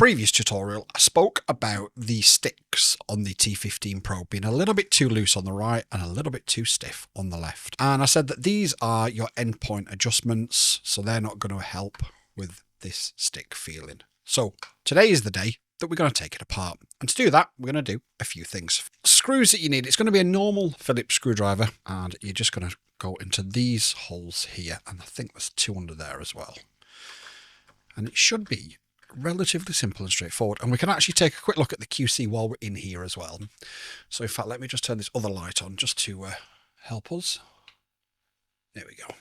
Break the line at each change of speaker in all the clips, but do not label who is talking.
previous tutorial, I spoke about the sticks on the T15 Pro being a little bit too loose on the right and a little bit too stiff on the left. And I said that these are your endpoint adjustments, so they're not going to help with this stick feeling. So today is the day that we're going to take it apart. And to do that, we're going to do a few things. Screws that you need, it's going to be a normal Phillips screwdriver, and you're just going to go into these holes here, and I think there's two under there as well. And it should be relatively simple and straightforward. And we can actually take a quick look at the QC while we're in here as well. So in fact, let me just turn this other light on just to help us. There we go.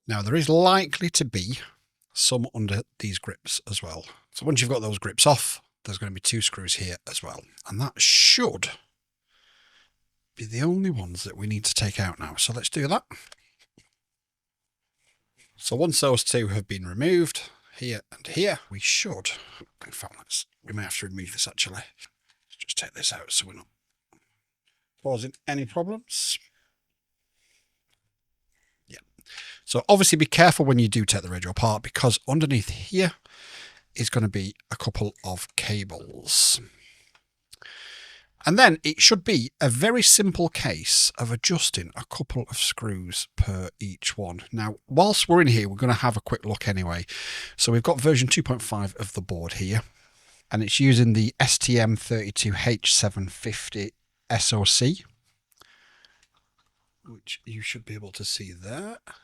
Now there is likely to be some under these grips as well. So once you've got those grips off, there's going to be two screws here as well. And that should be the only ones that we need to take out now. So let's do that. So once those two have been removed, here and here, we should, in fact, we may have to remove this actually. Let's just take this out so we're not causing any problems. Yeah. So obviously be careful when you do take the radio apart, because underneath here is going to be a couple of cables. And then it should be a very simple case of adjusting a couple of screws per each one. Now, whilst we're in here, we're going to have a quick look anyway. So we've got version 2.5 of the board here, and it's using the STM32H750 SoC, which you should be able to see there. Let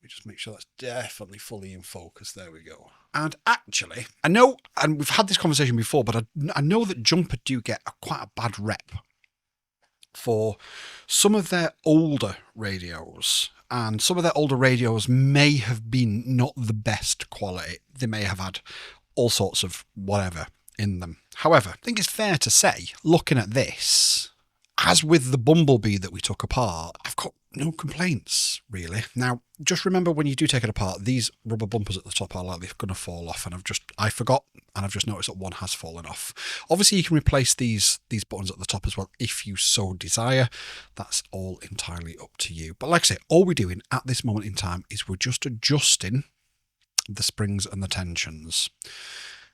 me just make sure that's definitely fully in focus. There we go. And actually, I know, and we've had this conversation before, but I know that Jumper do get quite a bad rep for some of their older radios. And some of their older radios may have been not the best quality. They may have had all sorts of whatever in them. However, I think it's fair to say, looking at this, as with the Bumblebee that we took apart, I've got no complaints, really. Now, just remember when you do take it apart, these rubber bumpers at the top are likely going to fall off, and I forgot, and I've just noticed that one has fallen off. Obviously, you can replace these buttons at the top as well if you so desire. That's all entirely up to you. But like I say, all we're doing at this moment in time is we're just adjusting the springs and the tensions.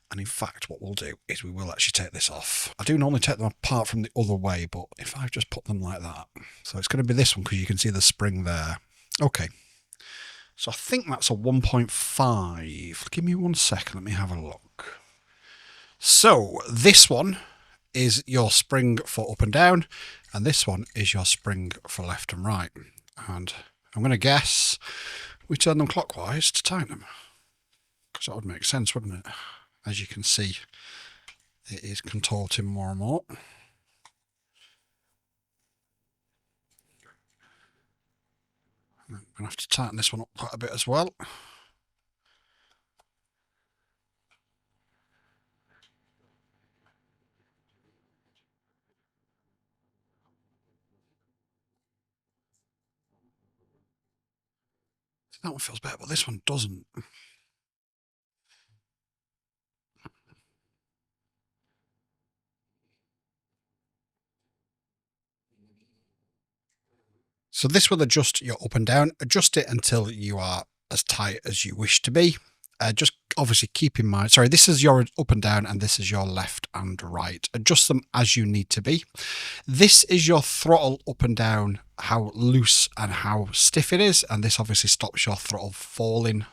And in fact, what we'll do is we will actually take this off. I do normally take them apart from the other way, but if I just put them like that. So it's going to be this one, because you can see the spring there. Okay. So I think that's a 1.5. Give me 1 second. Let me have a look. So this one is your spring for up and down, and this one is your spring for left and right. And I'm going to guess we turn them clockwise to tighten them, because that would make sense, wouldn't it? As you can see, it is contorting more and more. I'm going to have to tighten this one up quite a bit as well. That one feels better, but this one doesn't. So this will adjust your up and down. Adjust it until you are as tight as you wish to be. Just obviously keep in mind, sorry, this is your up and down and this is your left and right. Adjust them as you need to be. This is your throttle up and down, how loose and how stiff it is. And this obviously stops your throttle falling.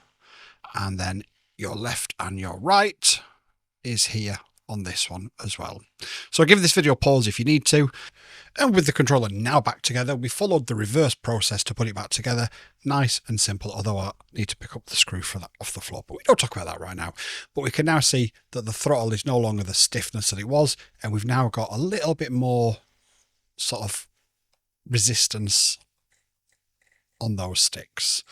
And then your left and your right is here on this one as well. So give this video a pause if you need to. And with the controller now back together, we followed the reverse process to put it back together. Nice and simple, although I need to pick up the screw for that off the floor, but we don't talk about that right now. But we can now see that the throttle is no longer the stiffness that it was, and we've now got a little bit more sort of resistance on those sticks.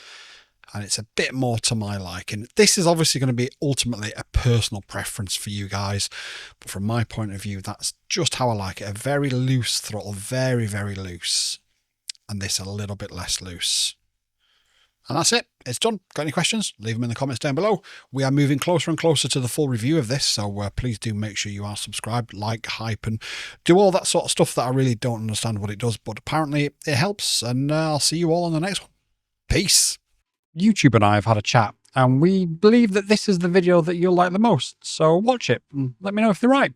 And it's a bit more to my liking. This is obviously going to be ultimately a personal preference for you guys, but from my point of view, that's just how I like it. A very loose throttle, very, very loose, and this a little bit less loose. And that's it. It's done. Got any questions? Leave them in the comments down below. We are moving closer and closer to the full review of this, so please do make sure you are subscribed, like, hype, and do all that sort of stuff that I really don't understand what it does, but apparently it helps, and I'll see you all on the next one. Peace. YouTube and I have had a chat, and we believe that this is the video that you'll like the most, so watch it and let me know if they're right.